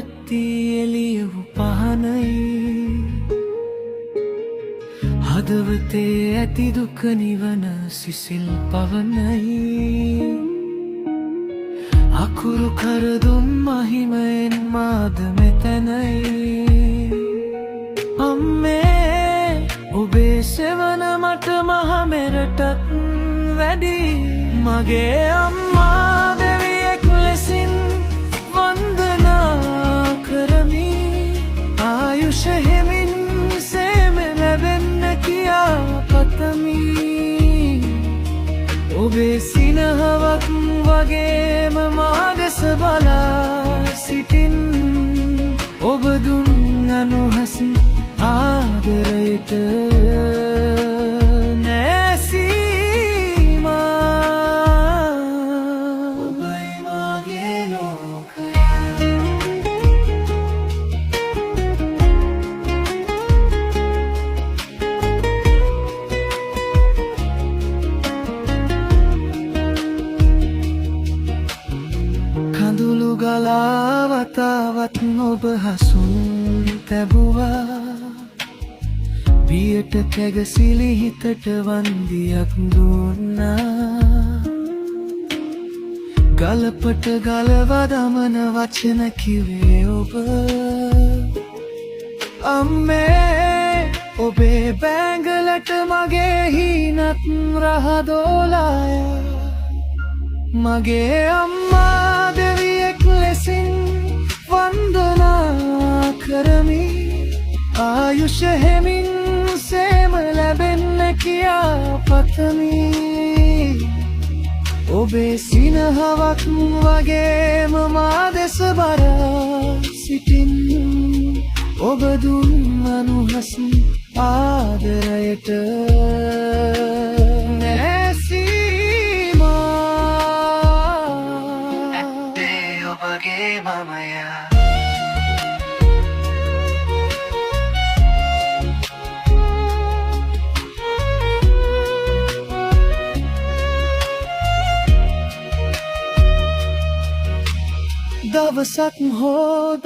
නැති එළියු පහනයි හදවතේ ඇති දුක නිවන සිසිල් පවනයි අකුරු කරදුම් මහිමයෙන් මාද මෙතැනයි අම්මේ ඔබේ සෙවන මට මහ මෙරටත් වැඩි මගේ අම්මා දෙවියෙක් ලෙසින් වන්දනා කරමි ආයුෂ හිමින් සේම ලැබෙන්න කියා පතමි ඔබේ සිනහවක් වගේම මා දෙස බලා සිටින් ඔබ දුන් අනුහස ආදරයට කඳුළු ගලා වතාවත් ඔබ හසුන් තැබුවා බියට කැගසිලි හිතට වන්දියක් දුන්නා ගලපට ගලවා දමන වචන කිව්වේ ඔබ අම්මේ ඔබේ බැංගලට මගේ හිනත් රහදෝලාය මගේ අම්මා දෙවියෙක් ලෙසින් වන්දනා කරමි ආයුෂ හෙමින් සේම ලැබෙන්න කියා පතමි ඔබේ සිනහවක් වගේම මා දෙස බලා සිටින් ඔබ දුන් අනුහස ආදරයට ඔබගේ මමයා දවසක් හෝ